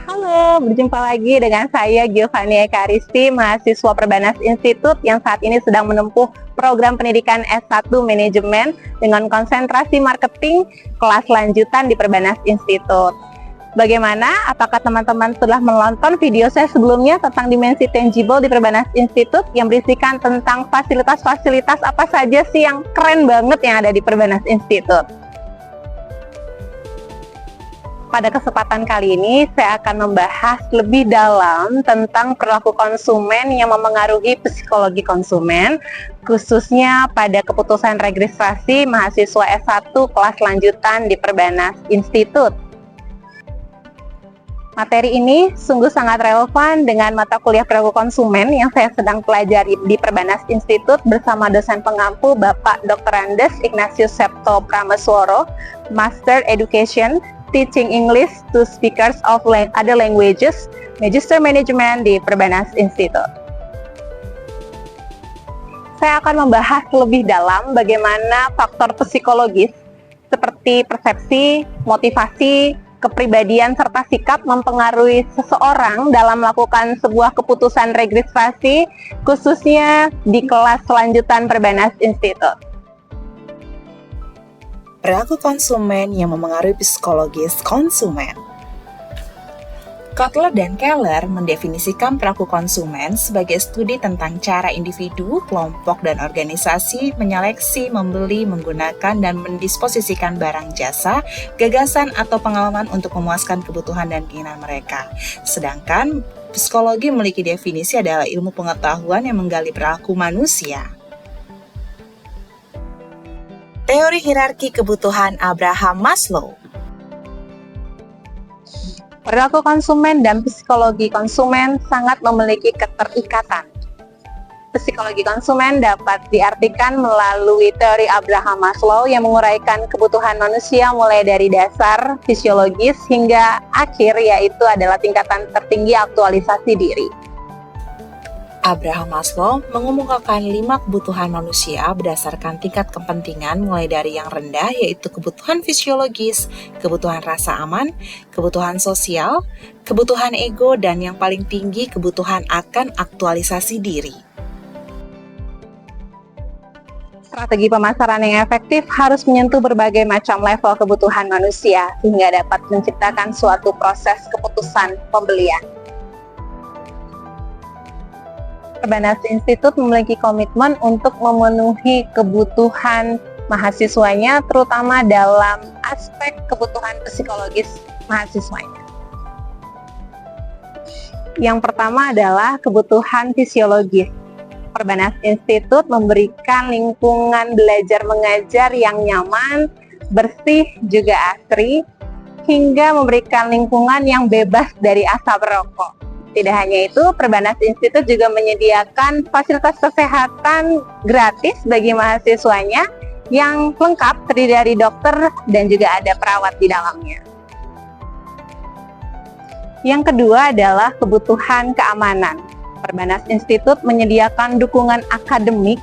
Halo, berjumpa lagi dengan saya Giovanni Ekaristi, mahasiswa Perbanas Institut yang saat ini sedang menempuh program pendidikan S1 Manajemen dengan konsentrasi marketing kelas lanjutan di Perbanas Institut. Bagaimana? Apakah teman-teman sudah menonton video saya sebelumnya tentang dimensi tangible di Perbanas Institut yang berisikan tentang fasilitas-fasilitas apa saja sih yang keren banget yang ada di Perbanas Institut? Pada kesempatan kali ini, saya akan membahas lebih dalam tentang perilaku konsumen yang memengaruhi psikologi konsumen, khususnya pada keputusan registrasi mahasiswa S1 kelas lanjutan di Perbanas Institut. Materi ini sungguh sangat relevan dengan mata kuliah perilaku konsumen yang saya sedang pelajari di Perbanas Institut bersama dosen pengampu Bapak Dr. Andes Ignatius Septo Pramesworo, Master Education, Teaching English to Speakers of Other Languages, Magister Management di Perbanas Institute. Saya akan membahas lebih dalam bagaimana faktor psikologis seperti persepsi, motivasi, kepribadian, serta sikap mempengaruhi seseorang dalam melakukan sebuah keputusan registrasi, khususnya di kelas lanjutan Perbanas Institute. Perilaku konsumen yang memengaruhi psikologis konsumen. Kotler dan Keller mendefinisikan perilaku konsumen sebagai studi tentang cara individu, kelompok, dan organisasi menyeleksi, membeli, menggunakan, dan mendisposisikan barang jasa, gagasan, atau pengalaman untuk memuaskan kebutuhan dan keinginan mereka. Sedangkan psikologi memiliki definisi adalah ilmu pengetahuan yang menggali perilaku manusia. Teori hierarki kebutuhan Abraham Maslow. Perilaku konsumen dan psikologi konsumen sangat memiliki keterikatan. Psikologi konsumen dapat diartikan melalui teori Abraham Maslow yang menguraikan kebutuhan manusia mulai dari dasar, fisiologis, hingga akhir, yaitu adalah tingkatan tertinggi aktualisasi diri. Abraham Maslow mengemukakan 5 kebutuhan manusia berdasarkan tingkat kepentingan mulai dari yang rendah yaitu kebutuhan fisiologis, kebutuhan rasa aman, kebutuhan sosial, kebutuhan ego, dan yang paling tinggi kebutuhan akan aktualisasi diri. Strategi pemasaran yang efektif harus menyentuh berbagai macam level kebutuhan manusia sehingga dapat menciptakan suatu proses keputusan pembelian. Perbanas Institut memiliki komitmen untuk memenuhi kebutuhan mahasiswanya, terutama dalam aspek kebutuhan psikologis mahasiswanya. Yang pertama adalah kebutuhan fisiologis. Perbanas Institut memberikan lingkungan belajar mengajar yang nyaman, bersih, juga asri, hingga memberikan lingkungan yang bebas dari asap rokok. Tidak hanya itu, Perbanas Institut juga menyediakan fasilitas kesehatan gratis bagi mahasiswanya yang lengkap, terdiri dari dokter dan juga ada perawat di dalamnya. Yang kedua adalah kebutuhan keamanan. Perbanas Institut menyediakan dukungan akademik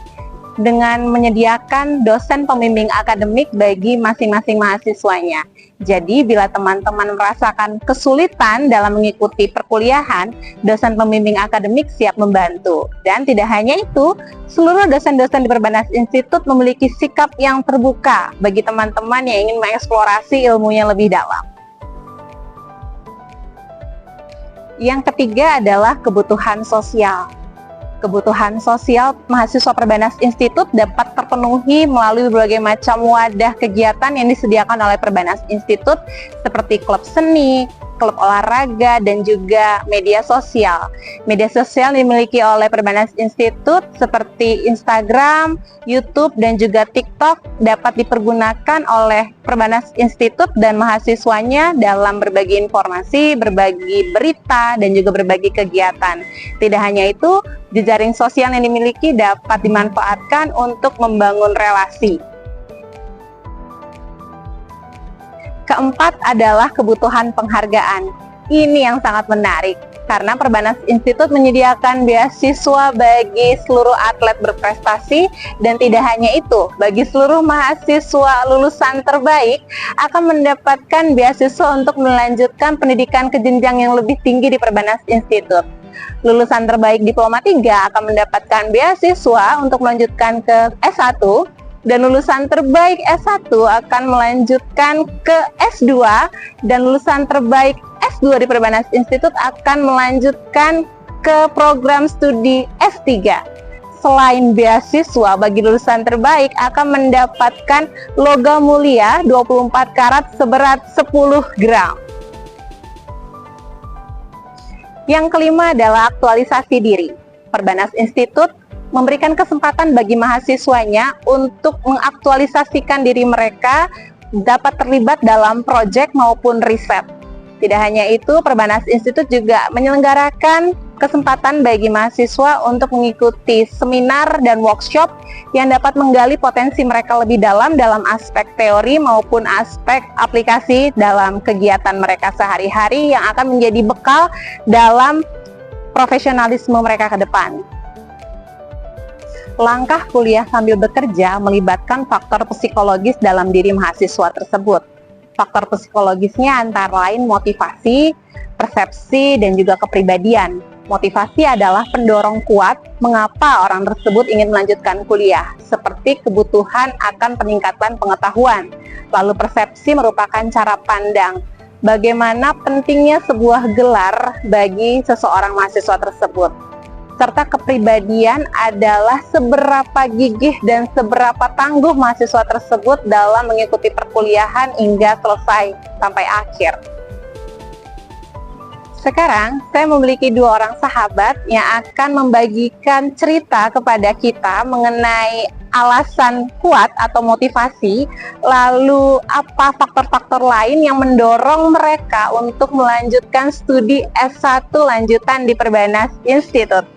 dengan menyediakan dosen pembimbing akademik bagi masing-masing mahasiswanya. Jadi, bila teman-teman merasakan kesulitan dalam mengikuti perkuliahan, dosen pembimbing akademik siap membantu. Dan tidak hanya itu, seluruh dosen-dosen di Perbanas Institut memiliki sikap yang terbuka bagi teman-teman yang ingin mengeksplorasi ilmunya lebih dalam. Yang ketiga adalah kebutuhan sosial. Kebutuhan sosial mahasiswa Perbanas Institut dapat terpenuhi melalui berbagai macam wadah kegiatan yang disediakan oleh Perbanas Institut seperti klub seni, klub olahraga, dan juga media sosial. Media sosial dimiliki oleh Perbanas Institut seperti Instagram, YouTube, dan juga TikTok dapat dipergunakan oleh Perbanas Institut dan mahasiswanya dalam berbagi informasi, berbagi berita, dan juga berbagi kegiatan. Tidak hanya itu, jejaring sosial yang dimiliki dapat dimanfaatkan untuk membangun relasi. Keempat adalah kebutuhan penghargaan. Ini yang sangat menarik. karena Perbanas Institut menyediakan beasiswa bagi seluruh atlet berprestasi, dan tidak hanya itu, bagi seluruh mahasiswa lulusan terbaik akan mendapatkan beasiswa untuk melanjutkan pendidikan ke jenjang yang lebih tinggi di Perbanas Institut. Lulusan terbaik Diploma 3 akan mendapatkan beasiswa untuk melanjutkan ke S1, dan lulusan terbaik S1 akan melanjutkan ke S2, dan lulusan terbaik S2 di Perbanas Institut akan melanjutkan ke program studi S3. Selain beasiswa, bagi lulusan terbaik akan mendapatkan logam mulia 24 karat seberat 10 gram. Yang kelima adalah aktualisasi diri. Perbanas Institut memberikan kesempatan bagi mahasiswanya untuk mengaktualisasikan diri mereka dapat terlibat dalam proyek maupun riset. Tidak hanya itu, Perbanas Institut juga menyelenggarakan kesempatan bagi mahasiswa untuk mengikuti seminar dan workshop yang dapat menggali potensi mereka lebih dalam aspek teori maupun aspek aplikasi dalam kegiatan mereka sehari-hari yang akan menjadi bekal dalam profesionalisme mereka ke depan. Langkah kuliah sambil bekerja melibatkan faktor psikologis dalam diri mahasiswa tersebut. Faktor psikologisnya antara lain motivasi, persepsi, dan juga kepribadian. Motivasi adalah pendorong kuat mengapa orang tersebut ingin melanjutkan kuliah, seperti kebutuhan akan peningkatan pengetahuan. Lalu persepsi merupakan cara pandang, bagaimana pentingnya sebuah gelar bagi seseorang mahasiswa tersebut. Serta kepribadian adalah seberapa gigih dan seberapa tangguh mahasiswa tersebut dalam mengikuti perkuliahan hingga selesai sampai akhir. Sekarang, saya memiliki dua orang sahabat yang akan membagikan cerita kepada kita mengenai alasan kuat atau motivasi, lalu apa faktor-faktor lain yang mendorong mereka untuk melanjutkan studi S1 lanjutan di Perbanas Institut.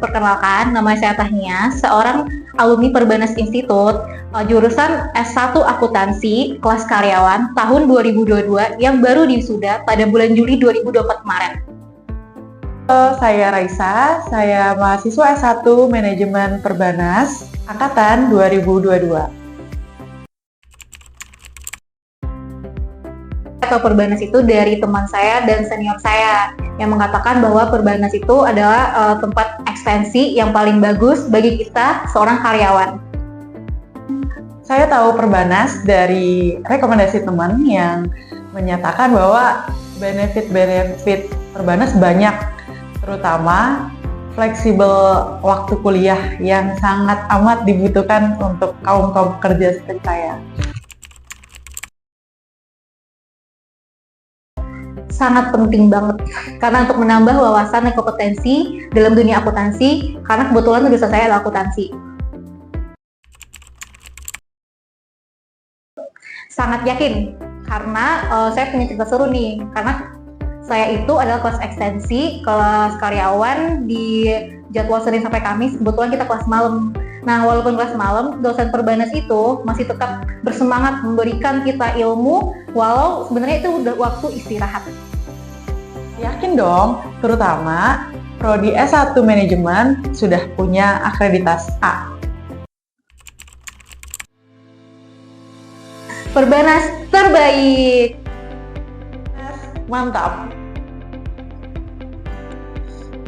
Perkenalkan, nama saya Tahnia, seorang alumni Perbanas Institut, jurusan S1 Akuntansi, kelas karyawan, tahun 2022 yang baru wisuda pada bulan Juli 2024 kemarin. Saya Raisa, saya mahasiswa S1 Manajemen Perbanas, angkatan 2022. Atau Perbanas itu dari teman saya dan senior saya yang mengatakan bahwa Perbanas itu adalah tempat ekstensi yang paling bagus bagi kita seorang karyawan. Saya tahu Perbanas dari rekomendasi teman yang menyatakan bahwa benefit Perbanas banyak, terutama fleksibel waktu kuliah yang sangat amat dibutuhkan untuk kaum-kaum pekerja seperti saya. Sangat penting banget karena untuk menambah wawasan dan kompetensi dalam dunia akuntansi, karena kebetulan jurusan saya adalah akuntansi. Sangat yakin karena saya punya cerita seru nih, karena saya itu adalah kelas ekstensi, kelas karyawan di jadwal Senin sampai Kamis, kebetulan kita kelas malam. Nah, walaupun kelas malam, dosen Perbanas itu masih tetap bersemangat memberikan kita ilmu, walau sebenarnya itu udah waktu istirahat. Yakin dong, terutama Prodi S1 Manajemen sudah punya akreditasi A. Perbanas terbaik! Mantap!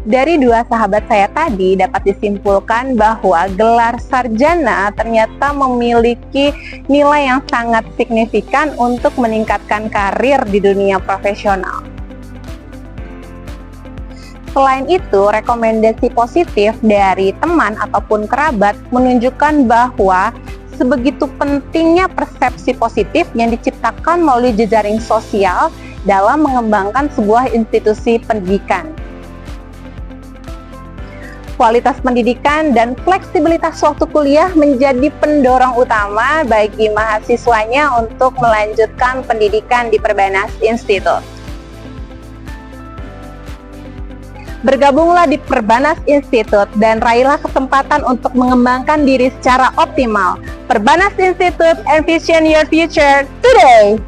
Dari dua sahabat saya tadi dapat disimpulkan bahwa gelar sarjana ternyata memiliki nilai yang sangat signifikan untuk meningkatkan karir di dunia profesional. Selain itu, rekomendasi positif dari teman ataupun kerabat menunjukkan bahwa sebegitu pentingnya persepsi positif yang diciptakan melalui jejaring sosial dalam mengembangkan sebuah institusi pendidikan. Kualitas pendidikan dan fleksibilitas waktu kuliah menjadi pendorong utama bagi mahasiswanya untuk melanjutkan pendidikan di Perbanas Institut. Bergabunglah di Perbanas Institut dan raihlah kesempatan untuk mengembangkan diri secara optimal. Perbanas Institut, envision your future today!